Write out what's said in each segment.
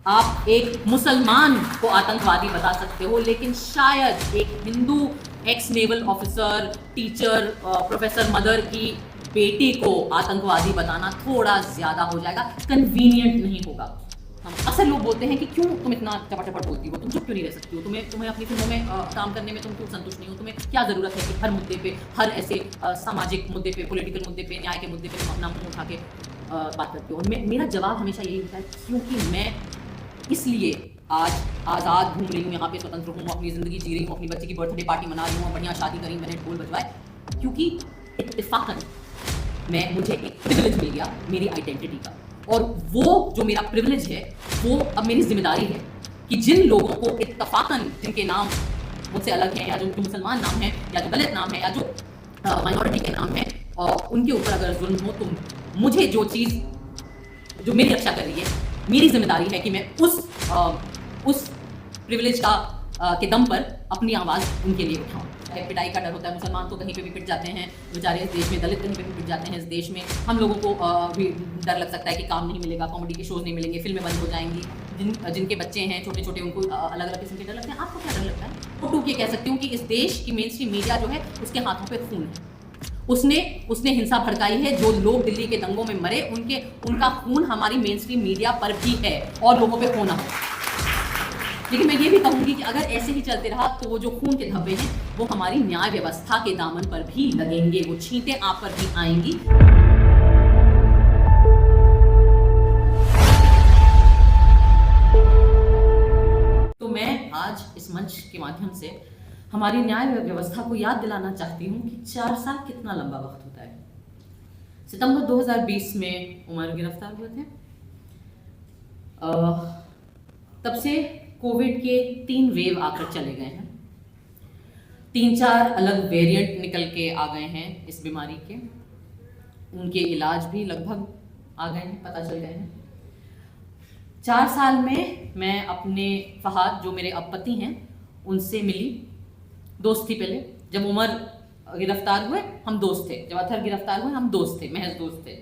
आप एक मुसलमान को आतंकवादी बता सकते हो, लेकिन शायद एक Hindu x naval officer, teacher, professor mother की बेटी को आतंकवादी बताना थोड़ा ज्यादा हो जाएगा, कन्वीनियंट नहीं होगा। हम अक्सर लोग बोलते हैं कि क्यों तुम इतना चपाचपट बोलती हो, तुम चुप क्यों नहीं रह सकती हो, तुम्हें अपनी फिल्मों में काम करने में तुम क्यों संतुष्ट नहीं हो, तुम्हें क्या जरूरत है कि हर मुद्दे पे, हर ऐसे सामाजिक मुद्दे पे, पॉलिटिकल मुद्दे पे, न्याय के मुद्दे पे तुम अपना मुंह उठा के बात करते हो। और मेरा जवाब हमेशा यही होता है, क्योंकि मैं इसलिए आज आज़ाद घूम रही हूँ यहाँ पे, स्वतंत्र हूँ, अपनी ज़िंदगी जी रही हूँ, अपनी बच्चे की बर्थडे पार्टी मना रही हूँ, बढ़िया शादी करी मैंने, ढोल बजवाए, क्योंकि इत्तेफाकन मुझे एक प्रिविलेज मिल गया मेरी आइडेंटिटी का। और वो जो मेरा प्रिविलेज है वो अब मेरी जिम्मेदारी है कि जिन लोगों को इत्तेफाकन, जिनके नाम मुझसे अलग हैं, या जो मुसलमान नाम है, या जो दलित नाम है, या जो माइनॉरिटी के नाम है, और उनके ऊपर अगर जुल्म हो, तो मुझे जो चीज़ जो मेरी रक्षा कर रही है, मेरी जिम्मेदारी है कि मैं उस प्रिविलेज के दम पर अपनी आवाज़ उनके लिए उठाऊं। पिटाई का डर होता है, मुसलमान तो कहीं पे भी पिट जाते हैं बेचारे इस देश में, दलित कहीं पे भी पिट जाते हैं इस देश में, हम लोगों को भी डर लग सकता है कि काम नहीं मिलेगा, कॉमेडी के शोज नहीं मिलेंगे, फिल्में बंद हो जाएंगी, जिनके बच्चे हैं छोटे छोटे उनको अलग अलग किस्म के डर लगते हैं। आपको क्या डर लगता है? तो ये कह सकती हूँ कि इस देश की मेन स्ट्रीम मीडिया जो है उसके हाथों पे खून है, उसने हिंसा भड़काई है, जो लोग दिल्ली के दंगों में मरे उनका खून हमारी मेन स्ट्रीम मीडिया पर भी है और लोगों पे होना है। लेकिन मैं ये भी कहूंगी कि अगर ऐसे ही चलते रहा तो वो जो खून के धब्बे हैं वो हमारी न्याय व्यवस्था के दामन पर भी लगेंगे, वो छींटें आप पर भी आएंगी। तो मैं आज इस मंच के माध्यम से हमारी न्याय व्यवस्था को याद दिलाना चाहती हूँ कि 4 साल कितना लंबा वक्त होता है। सितंबर 2020 में उमर गिरफ्तार हुए थे, तब से कोविड के 3 वेव आकर चले गए हैं, 3-4 अलग वेरिएंट निकल के आ गए हैं इस बीमारी के, उनके इलाज भी लगभग आ गए हैं, पता चल गए हैं। 4 साल में मैं अपने फहाद, जो मेरे अब पति हैं, उनसे मिली, दोस्त थी पहले, जब उमर गिरफ्तार हुए हम दोस्त थे, जब अतहर गिरफ्तार हुए हम दोस्त थे, महज दोस्त थे।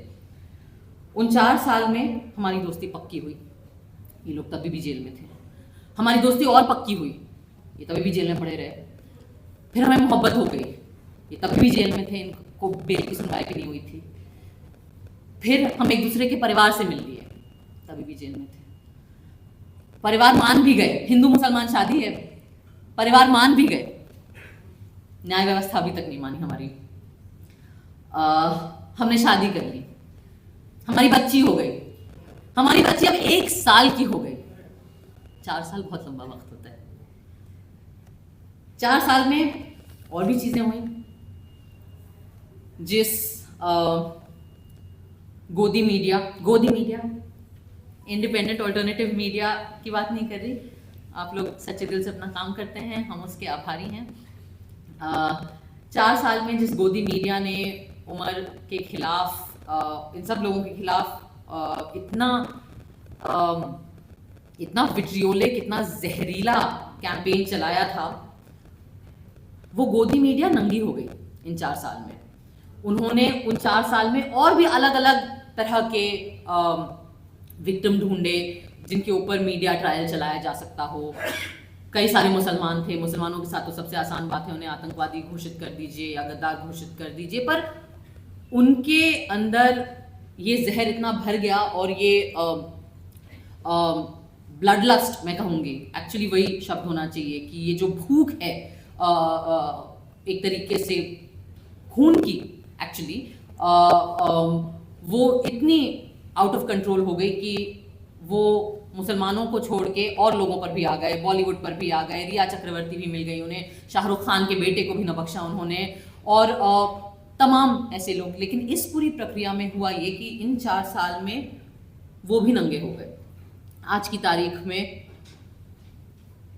उन 4 साल में हमारी दोस्ती पक्की हुई, ये लोग तभी भी जेल में थे, हमारी दोस्ती और पक्की हुई, ये तभी भी जेल में पड़े रहे, फिर हमें मोहब्बत हो गई, ये तभी भी जेल में थे, इनको बेल की सुनवाई भी नहीं हुई थी, फिर हम एक दूसरे के परिवार से मिल लिए, तभी भी जेल में थे, परिवार मान भी गए, हिंदू मुसलमान शादी है, परिवार मान भी गए, न्याय व्यवस्था अभी तक नहीं मानी हमारी, हमने शादी कर ली, हमारी बच्ची हो गई, हमारी बच्ची अब 1 साल की हो गई। 4 साल बहुत लंबा वक्त होता है। 4 साल में और भी चीजें हुई, जिस गोदी मीडिया, इंडिपेंडेंट ऑल्टरनेटिव मीडिया की बात नहीं कर रही, आप लोग सच्चे दिल से अपना काम करते हैं, हम उसके आभारी हैं। 4 साल में जिस गोदी मीडिया ने उमर के खिलाफ, इन सब लोगों के खिलाफ इतना विट्रियोलिक, इतना जहरीला कैंपेन चलाया था, वो गोदी मीडिया नंगी हो गई इन 4 साल में। उन्होंने उन 4 साल में और भी अलग अलग तरह के विक्टिम ढूंढे जिनके ऊपर मीडिया ट्रायल चलाया जा सकता हो। कई सारे मुसलमान थे, मुसलमानों के साथ तो सबसे आसान बात है उन्हें आतंकवादी घोषित कर दीजिए या गद्दार घोषित कर दीजिए, पर उनके अंदर ये जहर इतना भर गया, और ये ब्लड लस्ट, मैं कहूँगी एक्चुअली वही शब्द होना चाहिए, कि ये जो भूख है एक तरीके से खून की, एक्चुअली वो इतनी आउट ऑफ कंट्रोल हो गई कि वो मुसलमानों को छोड़ के और लोगों पर भी आ गए, बॉलीवुड पर भी आ गए, रिया चक्रवर्ती भी मिल गई उन्हें, शाहरुख खान के बेटे को भी न बख्शा उन्होंने, और तमाम ऐसे लोग। लेकिन इस पूरी प्रक्रिया में हुआ ये कि इन 4 साल में वो भी नंगे हो गए। आज की तारीख में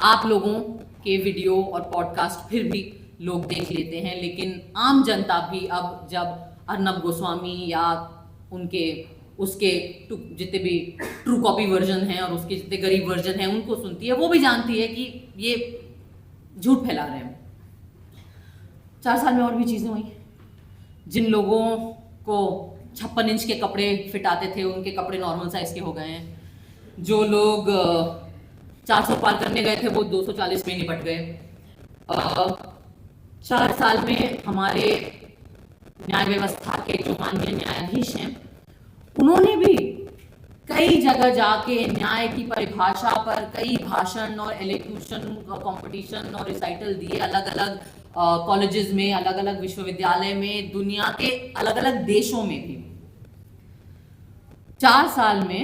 आप लोगों के वीडियो और पॉडकास्ट फिर भी लोग देख लेते हैं, लेकिन आम जनता भी अब जब अर्नब गोस्वामी या उसके जितने भी ट्रू कॉपी वर्जन हैं और उसके जितने गरीब वर्जन हैं उनको सुनती है, वो भी जानती है कि ये झूठ फैला रहे हैं। 4 साल में और भी चीज़ें हुई, जिन लोगों को 56 इंच के कपड़े फिट आते थे उनके कपड़े नॉर्मल साइज के हो गए हैं, जो लोग 400 पार करने गए थे वो 240 में निपट गए। 4 साल में हमारे न्याय व्यवस्था के जो माननीय न्यायाधीश हैं उन्होंने भी कई जगह जाके न्याय की परिभाषा पर कई भाषण और एलोक्यूशन कंपटीशन और रिसाइटल दिए, अलग अलग कॉलेजेस में, अलग अलग विश्वविद्यालय में, दुनिया के अलग अलग देशों में भी। 4 साल में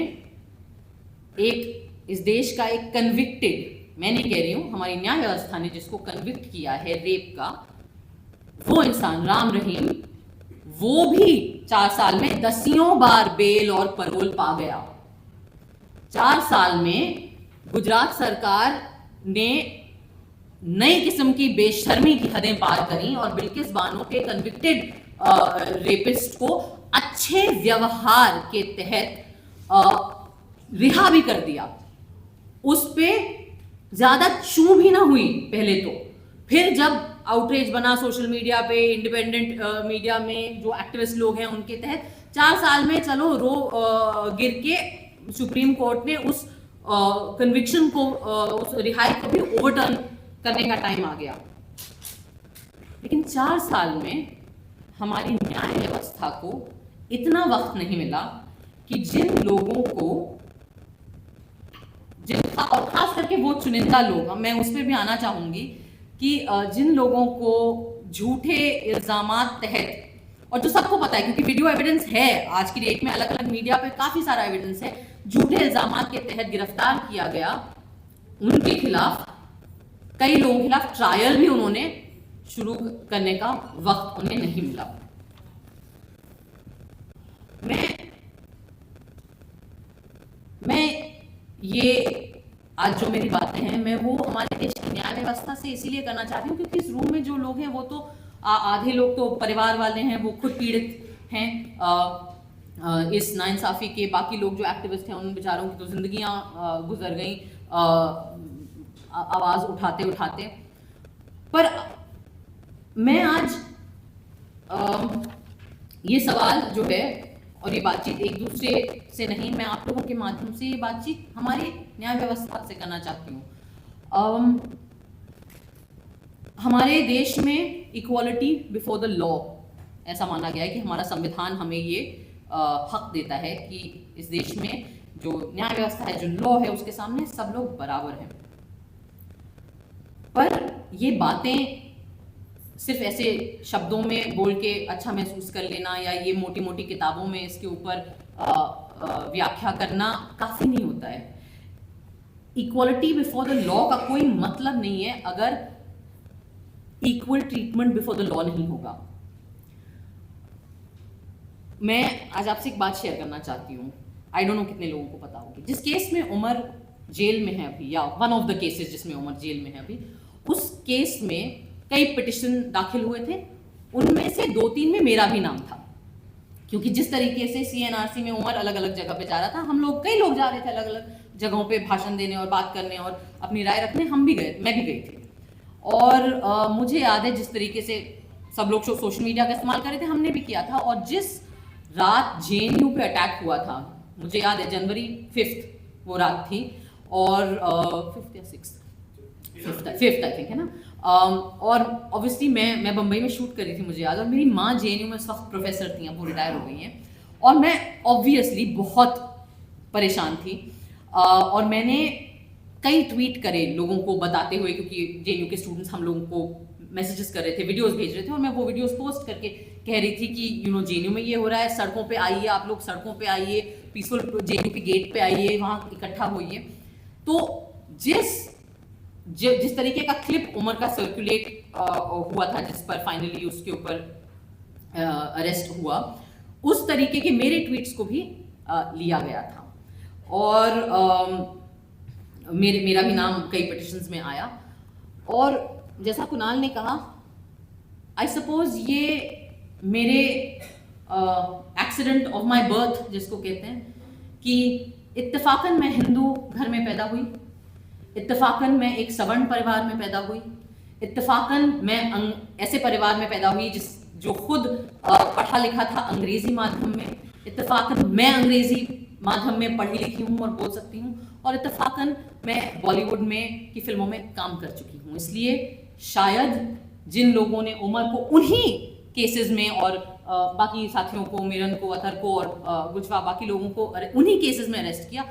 एक इस देश का एक कन्विक्टेड, मैं नहीं कह रही हूं, हमारी न्याय व्यवस्था ने जिसको कन्विक्ट किया है रेप का, वो इंसान राम रहीम, वो भी 4 साल में 10 बार बेल और पैरोल पा गया। 4 साल में गुजरात सरकार ने नई किस्म की बेशर्मी की हदें पार करी और बिल्किस बानो के कन्विक्टेड रेपिस्ट को अच्छे व्यवहार के तहत रिहा भी कर दिया। उस पे ज्यादा चू भी ना हुई पहले तो, फिर जब आउटरीच बना सोशल मीडिया पे, इंडिपेंडेंट मीडिया में जो एक्टिविस्ट लोग हैं उनके तहत, 4 साल में चलो गिर के सुप्रीम कोर्ट ने उस कन्विक्शन को, उस रिहाई को भी ओवरटर्न करने का टाइम आ गया। लेकिन 4 साल में हमारी न्याय व्यवस्था को इतना वक्त नहीं मिला कि जिन लोगों को, और खास करके वो चुनिंदा लोग, मैं उस पर भी आना चाहूंगी कि जिन लोगों को झूठे इल्जामात तहत, और जो सबको पता है क्योंकि वीडियो एविडेंस है आज की डेट में, अलग अलग मीडिया पे काफी सारा एविडेंस है, झूठे इल्जामात के तहत गिरफ्तार किया गया, उनके खिलाफ, कई लोगों के खिलाफ ट्रायल भी उन्होंने शुरू करने का वक्त उन्हें नहीं मिला। मैं ये आज जो मेरी बातें हैं मैं वो हमारे देश की न्याय व्यवस्था से इसीलिए करना चाहती हूँ क्योंकि इस रूम में जो लोग हैं वो तो आधे लोग तो परिवार वाले हैं, वो खुद पीड़ित हैं इस नाइंसाफी के, बाकी लोग जो एक्टिविस्ट हैं उन बेचारों की तो जिंदगियां गुजर गई आवाज उठाते उठाते। पर मैं आज ये सवाल जो है और ये बातचीत एक दूसरे से नहीं, मैं आप लोगों के माध्यम से ये बातचीत हमारी न्याय व्यवस्था से करना चाहती हूँ। हमारे देश में इक्वालिटी बिफोर द लॉ ऐसा माना गया है कि हमारा संविधान हमें ये हक देता है कि इस देश में जो न्याय व्यवस्था है, जो लॉ है, उसके सामने सब लोग बराबर हैं। पर ये बातें सिर्फ ऐसे शब्दों में बोल के अच्छा महसूस कर लेना या ये मोटी मोटी किताबों में इसके ऊपर व्याख्या करना काफी नहीं होता है। इक्वालिटी बिफोर द लॉ का कोई मतलब नहीं है अगर equal treatment before the law नहीं होगा। मैं आज आपसे एक बात शेयर करना चाहती हूँ, आई डोंट नो कितने लोगों को पता होगी। जिस केस में उमर जेल में है अभी, या वन ऑफ द केसेस जिसमें उमर जेल में है अभी, उस केस में कई पिटिशन दाखिल हुए थे, उनमें से 2-3 में मेरा भी नाम था, क्योंकि जिस तरीके से CNRC में उमर अलग अलग जगह पे जा रहा था, हम लोग, कई लोग जा रहे थे अलग अलग जगहों पे भाषण देने और बात करने और अपनी राय रखने, हम भी गए, मैं भी गई थी। और मुझे याद है जिस तरीके से सब लोग सोशल मीडिया का इस्तेमाल कर रहे थे, हमने भी किया था। और जिस रात JNU पे अटैक हुआ था, मुझे याद है जनवरी 5 वो रात थी, और 5th या 6th, 5th आई थिंक है ना। और ऑब्वियसली मैं बम्बई में शूट कर रही थी, मुझे याद, और मेरी माँ JNU में उस वक्त प्रोफेसर थी, अब वो रिटायर हो गई हैं, और मैं ऑब्वियसली बहुत परेशान थी। और मैंने कई ट्वीट करे लोगों को बताते हुए, क्योंकि JNU के स्टूडेंट्स हम लोगों को मैसेजेस कर रहे थे, वीडियोस भेज रहे थे, और मैं वो वीडियोस पोस्ट करके कह रही थी कि JNU में ये हो रहा है, सड़कों पे आइए, आप लोग सड़कों पे आइए, पीसफुल JNU के गेट पे आइए, वहाँ इकट्ठा होइए। तो जिस तरीके का क्लिप उमर का सर्कुलेट हुआ था, जिस पर फाइनली उसके ऊपर अरेस्ट हुआ, उस तरीके के मेरे ट्वीट्स को भी लिया गया था, और मेरा भी नाम कई पिटिशंस में आया। और जैसा कुणाल ने कहा, आई सपोज ये मेरे एक्सीडेंट ऑफ माई बर्थ जिसको कहते हैं, कि इत्तेफाकन मैं हिंदू घर में पैदा हुई, इत्तेफाकन मैं एक सवर्ण परिवार में पैदा हुई, इत्तेफाकन मैं ऐसे परिवार में पैदा हुई जो खुद पढ़ा लिखा था अंग्रेजी माध्यम में, इत्तेफाकन मैं अंग्रेजी माध्यम में पढ़ी लिखी हूँ और बोल सकती हूँ, और इत्तेफाकन मैं बॉलीवुड में की फिल्मों में काम कर चुकी हूँ। इसलिए शायद जिन लोगों ने उमर को उन्हीं केसेस में और बाकी साथियों को, मिरन को, अतर को और गुजवा बाकी लोगों को उन्हीं केसेस में अरेस्ट किया,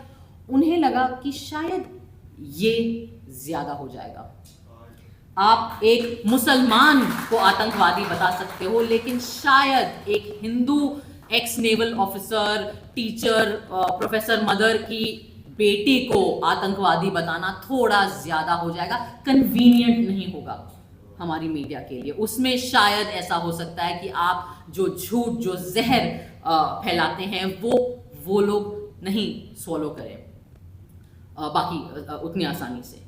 उन्हें लगा कि शायद ये ज्यादा हो जाएगा। आप एक मुसलमान को आतंकवादी बता सकते हो, लेकिन शायद एक Hindu x naval officer, teacher, professor mother की बेटी को आतंकवादी बताना थोड़ा ज्यादा हो जाएगा, कन्वीनियंट नहीं होगा हमारी मीडिया के लिए। उसमें शायद ऐसा हो सकता है कि आप जो झूठ, जो जहर फैलाते हैं वो लोग नहीं सॉलो करें बाकी उतनी आसानी से।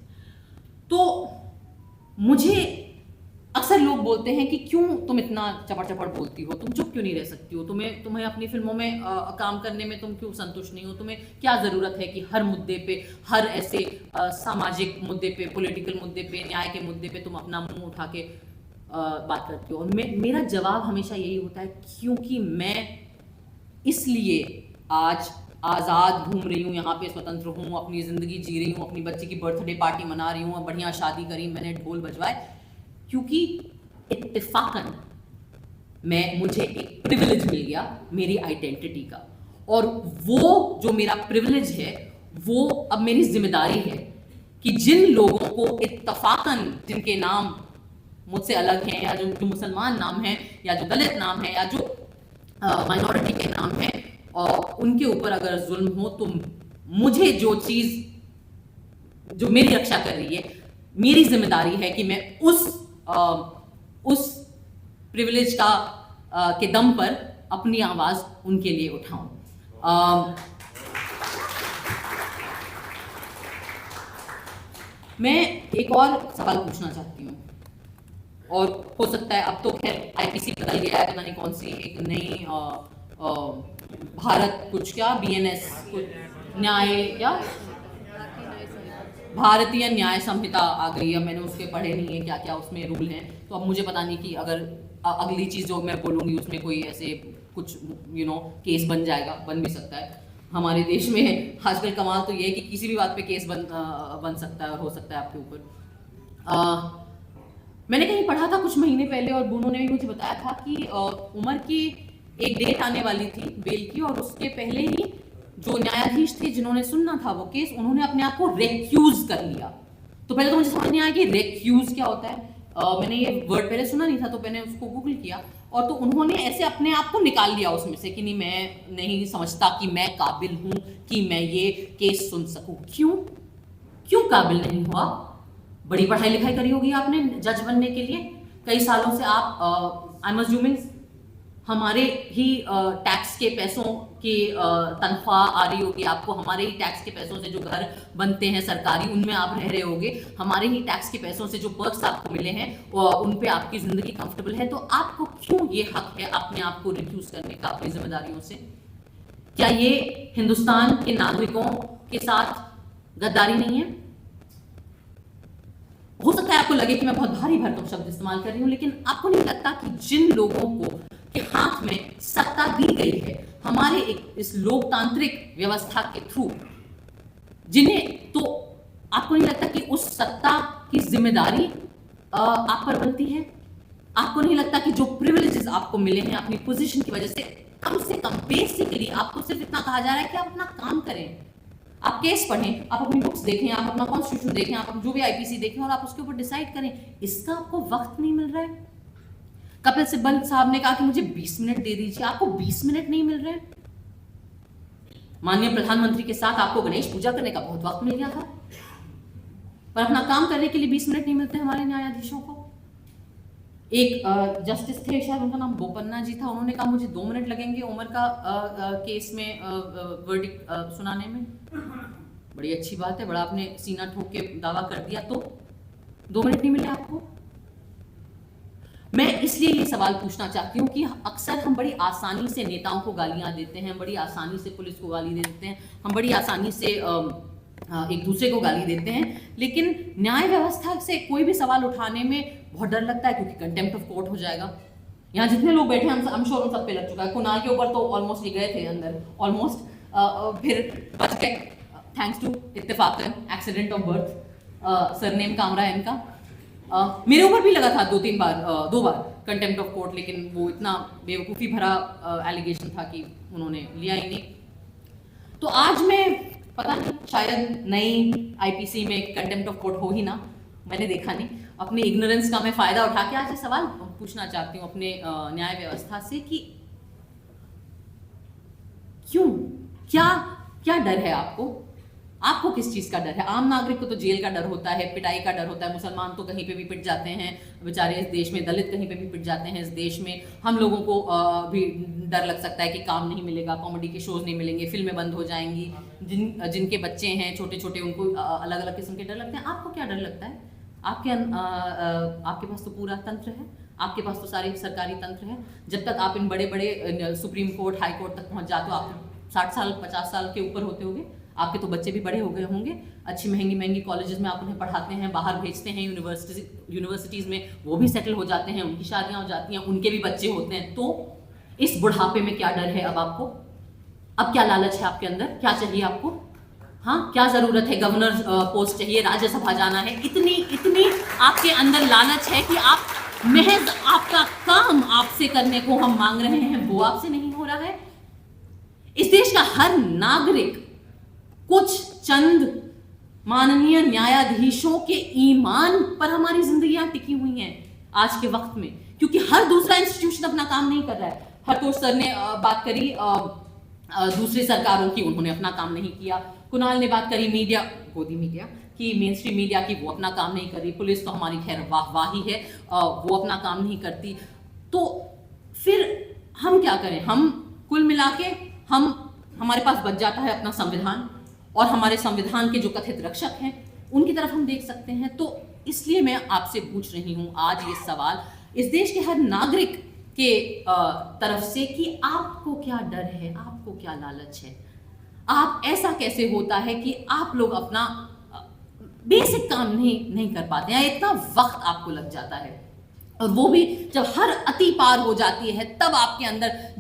तो मुझे अक्सर लोग बोलते हैं कि क्यों तुम इतना चपड़ चपड़ बोलती हो, तुम चुप क्यों नहीं रह सकती हो, तुम्हें अपनी फिल्मों में काम करने में तुम क्यों संतुष्ट नहीं हो, तुम्हें क्या ज़रूरत है कि हर मुद्दे पे, हर ऐसे सामाजिक मुद्दे पे, पॉलिटिकल मुद्दे पे, न्याय के मुद्दे पे तुम अपना मुंह उठा के बात करती हो। और मेरा जवाब हमेशा यही होता है, क्योंकि मैं इसलिए आज आज़ाद घूम रही हूँ, यहाँ पे स्वतंत्र हूँ, अपनी ज़िंदगी जी रही हूँ, अपनी बच्ची की बर्थडे पार्टी मना रही हूँ, बढ़िया शादी करी, मैंने ढोल बजवाए, क्योंकि इत्तेफाकन मुझे एक प्रिविलेज मिल गया मेरी आइडेंटिटी का, और वो जो मेरा प्रिविलेज है वो अब मेरी जिम्मेदारी है कि जिन लोगों को इत्तेफाकन, जिनके नाम मुझसे अलग हैं, या जो मुसलमान नाम है, या जो दलित नाम है, या जो माइनॉरिटी के नाम है, और उनके ऊपर अगर जुल्म हो, तो मुझे जो चीज जो मेरी रक्षा कर रही है, मेरी जिम्मेदारी है कि मैं उस प्रिविलेज का के दम पर अपनी आवाज उनके लिए उठाऊं। मैं एक और सवाल पूछना चाहती हूँ, और हो सकता है अब तो खैर आईपीसी बदल गया है, पता नहीं कौन सी एक नई भारत कुछ क्या बीएनएस न्याय क्या भारतीय न्याय संहिता आ गई है। मैंने उसके पढ़े नहीं है क्या क्या उसमें रूल हैं, तो अब मुझे पता नहीं कि अगर अगली चीज़ जो मैं बोलूँगी उसमें कोई ऐसे कुछ केस बन जाएगा, बन भी सकता है। हमारे देश में आजकल कमाल तो ये है कि किसी भी बात पे केस बन सकता है और हो सकता है आपके ऊपर। मैंने कहीं पढ़ा था कुछ महीने पहले, और बूनो ने भी मुझे बताया था कि उमर की एक डेट आने वाली थी बेल की, और उसके पहले ही जो न्यायाधीश थे जिन्होंने सुनना था वो केस, उन्होंने अपने आप को रेक्यूज कर लिया। तो पहले तो मुझे समझ नहीं आया कि रेक्यूज क्या होता है, मैंने ये वर्ड पहले सुना नहीं था, तो मैंने उसको गूगल किया, और तो उन्होंने ऐसे अपने आप को निकाल लिया उसमें से कि नहीं, मैं नहीं समझता कि मैं काबिल हूं कि मैं ये केस सुन सकूं। क्यों काबिल नहीं हुआ? बड़ी पढ़ाई लिखाई करी होगी आपने जज बनने के लिए, कई सालों से आप आई एम अज्यूमिंग हमारे ही टैक्स के पैसों की तनख्वाह आ रही होगी आपको, हमारे ही टैक्स के पैसों से जो घर बनते हैं सरकारी, उनमें आप रह रहे होगे, हमारे ही टैक्स के पैसों से जो पर्क्स आपको मिले हैं उन पे आपकी जिंदगी कंफर्टेबल है। तो आपको क्यों ये हक है अपने आप को रिड्यूस करने का अपनी जिम्मेदारियों से? क्या ये हिंदुस्तान के नागरिकों के साथ गद्दारी नहीं है? हो सकता है आपको लगे कि मैं बहुत भारी भरकम शब्द इस्तेमाल कर रही हूं, लेकिन आपको नहीं लगता कि जिन लोगों को के हाथ में सत्ता दी गई है हमारे इस लोकतांत्रिक व्यवस्था के थ्रू, जिन्हें, तो आपको नहीं लगता कि उस सत्ता की जिम्मेदारी आप पर बनती है? आपको नहीं लगता कि जो प्रिविलेजेस आपको मिले हैं अपनी पोजीशन की वजह से, कम से कम बेसिकली आपको सिर्फ इतना कहा जा रहा है कि आप अपना काम करें, आप केस पढ़ें, आप अपनी बुक्स देखें, आप अपना कॉन्स्टिट्यूशन देखें, आप जो भी आईपीसी देखें, और आप उसके ऊपर डिसाइड करें। इसका आपको वक्त नहीं मिल रहा है। कपिल सिब्बल साहब ने कहा कि मुझे 20 मिनट दे दीजिए, आपको 20 मिनट नहीं मिल रहे। माननीय प्रधानमंत्री के साथ आपको गणेश पूजा करने का बहुत वक्त मिल गया था, पर अपना काम करने के लिए 20 मिनट नहीं मिलते हमारे न्यायाधीशों को। एक जस्टिस थे, शायद उनका नाम बोपन्ना जी था, उन्होंने कहा मुझे 2 मिनट लगेंगे उमर का केस में वर्डिक्ट सुनाने में। बड़ी अच्छी बात है, बड़ा आपने सीना ठोक के दावा कर दिया, तो 2 मिनट नहीं मिले आपको। मैं इसलिए ये सवाल पूछना चाहती हूँ कि अक्सर हम बड़ी आसानी से नेताओं को गालियाँ देते हैं, बड़ी आसानी से पुलिस को गाली दे देते हैं, हम बड़ी आसानी से एक दूसरे को गाली देते हैं, लेकिन न्याय व्यवस्था से कोई भी सवाल उठाने में बहुत डर लगता है, क्योंकि कंटेम्प्ट ऑफ कोर्ट हो जाएगा। यहाँ जितने लोग बैठे हैं, हम श्योर उन सब पे लग चुका है। कुणाल के ऊपर तो ऑलमोस्ट ये गए थे अंदर, ऑलमोस्ट फिर बच गए थैंक्स टू इत्तेफाकन accident of birth. Surname Kamra है इनका। मेरे ऊपर भी लगा था 2 बार कंटेम्प्ट ऑफ कोर्ट, लेकिन वो इतना बेवकूफ़ी भरा एलिगेशन था कि उन्होंने लिया ही नहीं। तो आज मैं पता नहीं, शायद नई आईपीसी में कंटेम्प्ट ऑफ कोर्ट हो ही ना, मैंने देखा नहीं। अपनी इग्नोरेंस का मैं फ़ायदा उठा के आज ये सवाल पूछना चाहती हूँ अपने न्याय व्यवस्था से कि क्यों, क्या डर है आपको? आपको किस चीज़ का डर है? आम नागरिक को तो जेल का डर होता है, पिटाई का डर होता है, मुसलमान तो कहीं पे भी पिट जाते हैं बेचारे इस देश में, दलित कहीं पे भी पिट जाते हैं इस देश में। हम लोगों को भी डर लग सकता है कि काम नहीं मिलेगा, कॉमेडी के शोज नहीं मिलेंगे, फिल्में बंद हो जाएंगी। जिनके बच्चे हैं छोटे छोटे उनको अलग अलग किस्म के डर लगते हैं। आपको क्या डर लगता है? आपके पास तो पूरा तंत्र है, आपके पास तो सारे सरकारी तंत्र है। जब तक आप इन बड़े बड़े सुप्रीम कोर्ट हाई कोर्ट तक पहुंच जाते हो, आप 60 साल 50 साल के ऊपर होते होंगे, आपके तो बच्चे भी बड़े हो गए होंगे, अच्छी महंगी कॉलेजेस में आप उन्हें पढ़ाते हैं, बाहर भेजते हैं यूनिवर्सिटीज़ में, वो भी सेटल हो जाते हैं, उनकी शादियां हो जाती हैं, उनके भी बच्चे होते हैं। तो इस बुढ़ापे में क्या डर है अब आपको? अब क्या लालच है आपके अंदर? क्या चाहिए आपको? हाँ, क्या ज़रूरत है? गवर्नर पोस्ट चाहिए, राज्यसभा जाना है, इतनी आपके अंदर लालच है कि आप महज आपका काम आपसे करने को हम मांग रहे हैं, वो आपसे नहीं हो रहा है। इस देश का हर नागरिक कुछ चंद माननीय न्यायाधीशों के ईमान पर हमारी जिंदगियां टिकी हुई हैं आज के वक्त में, क्योंकि हर दूसरा इंस्टीट्यूशन अपना काम नहीं कर रहा है। हरतोष सर ने बात करी दूसरी सरकारों की, उन्होंने अपना काम नहीं किया। कुणाल ने बात करी गोदी मीडिया की, मेन स्ट्रीम मीडिया की, वो अपना काम नहीं कर रही। पुलिस तो हमारी खैर वाहवाही है, वो अपना काम नहीं करती। तो फिर हम क्या करें? हम कुल मिला के हमारे पास बच जाता है अपना संविधान, और हमारे संविधान के जो कथित रक्षक हैं उनकी तरफ हम देख सकते हैं। तो इसलिए मैं आपसे पूछ रही हूं आज ये सवाल इस देश के हर नागरिक के तरफ से कि आपको क्या डर है, आपको क्या लालच है? आप ऐसा कैसे होता है कि आप लोग अपना बेसिक काम नहीं कर पाते हैं? इतना वक्त आपको लग जाता है, और वो भी जब हर अति पार हो जाती है, तब आपके अंदर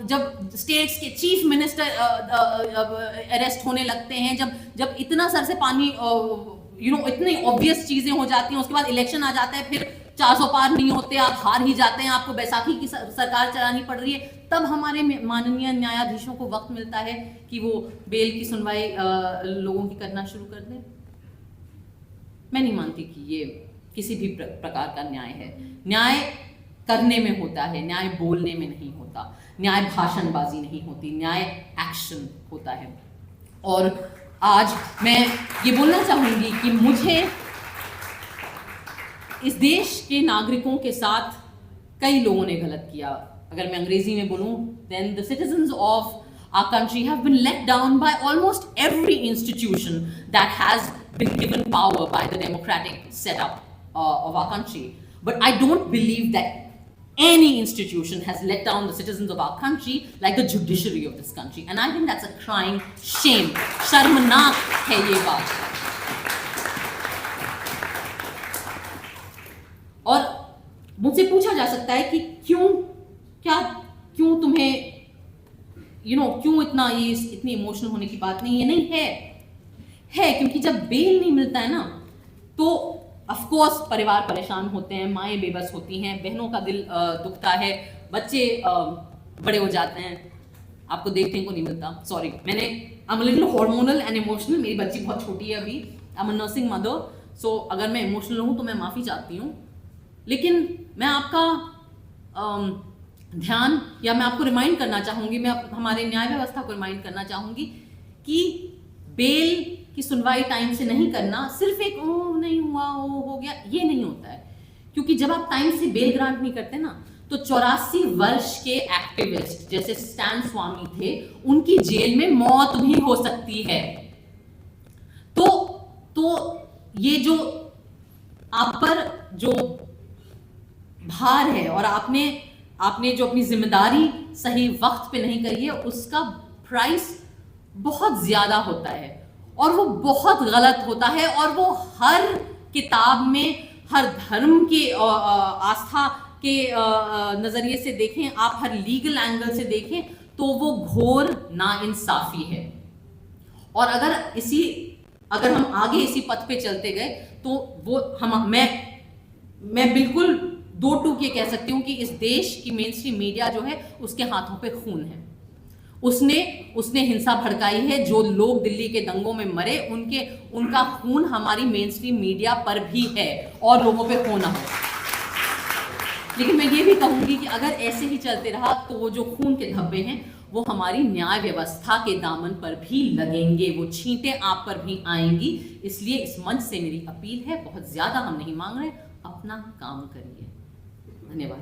जब स्टेट्स के चीफ मिनिस्टर अरेस्ट होने लगते हैं, जब इतना सर से पानी इतनी ऑब्वियस चीजें हो जाती हैं, उसके बाद इलेक्शन आ जाता है, फिर 400 पार नहीं होते, आप हार ही जाते हैं, आपको बैसाखी की सरकार चलानी पड़ रही है, तब हमारे माननीय न्यायाधीशों को वक्त मिलता है कि वो बेल की सुनवाई लोगों की करना शुरू कर दें। मैं नहीं मानती कि ये किसी भी प्रकार का न्याय है। न्याय करने में होता है, न्याय बोलने में नहीं होता, न्याय भाषणबाजी नहीं होती, न्याय एक्शन होता है। और आज मैं ये बोलना चाहूंगी कि मुझे इस देश के नागरिकों के साथ कई लोगों ने गलत किया। अगर मैं अंग्रेजी में बोलूं, then the citizens of our country have been let down by almost every institution that has been given power by the democratic setup of our country. But I don't believe that any institution has let down the citizens of our country like the judiciary of this country. And I think that's a crying shame. शर्मनाक है ये बात। और मुझसे पूछा जा सकता है कि क्यों तुम्हें क्यों इतनी इमोशनल होने की बात नहीं है। नहीं है क्योंकि जब बेल नहीं मिलता है ना, तो ऑफ कोर्स परिवार परेशान होते हैं, माएँ बेबस होती हैं, बहनों का दिल दुखता है, बच्चे बड़े हो जाते हैं, आपको देखने को नहीं मिलता। Sorry, I am little hormonal and emotional, मेरी बच्ची बहुत छोटी है अभी, I am a nursing mother, so अगर मैं इमोशनल हूँ तो मैं माफ़ी चाहती हूँ। लेकिन मैं आपका ध्यान, या मैं आपको रिमाइंड करना चाहूँगी, मैं हमारे न्याय व्यवस्था को रिमाइंड करना चाहूँगी कि बेल की सुनवाई टाइम से नहीं करना सिर्फ एक नहीं हुआ, हो गया, ये नहीं होता है। क्योंकि जब आप टाइम से बेल ग्रांट नहीं करते ना, तो 84 वर्ष के एक्टिविस्ट जैसे स्टैन स्वामी थे, उनकी जेल में मौत भी हो सकती है। तो ये जो आप पर जो भार है, और आपने जो अपनी जिम्मेदारी सही वक्त पे नहीं करी है, उसका प्राइस बहुत ज्यादा होता है, और वो बहुत गलत होता है। और वो हर किताब में, हर धर्म के आस्था के नजरिए से देखें, आप हर लीगल एंगल से देखें, तो वो घोर नाइंसाफी है। और अगर हम आगे इसी पथ पे चलते गए तो मैं बिल्कुल दो टूक ये कह सकती हूँ कि इस देश की मेन स्ट्रीम मीडिया जो है उसके हाथों पे खून है। उसने हिंसा भड़काई है। जो लोग दिल्ली के दंगों में मरे उनका खून हमारी मेन स्ट्रीम मीडिया पर भी है और लोगों पे खून हो। लेकिन मैं ये भी कहूंगी कि अगर ऐसे ही चलते रहा तो वो जो खून के धब्बे हैं वो हमारी न्याय व्यवस्था के दामन पर भी लगेंगे, वो छींटें आप पर भी आएंगी। इसलिए इस मंच से मेरी अपील है, बहुत ज्यादा हम नहीं मांग रहे, अपना काम करिए। धन्यवाद।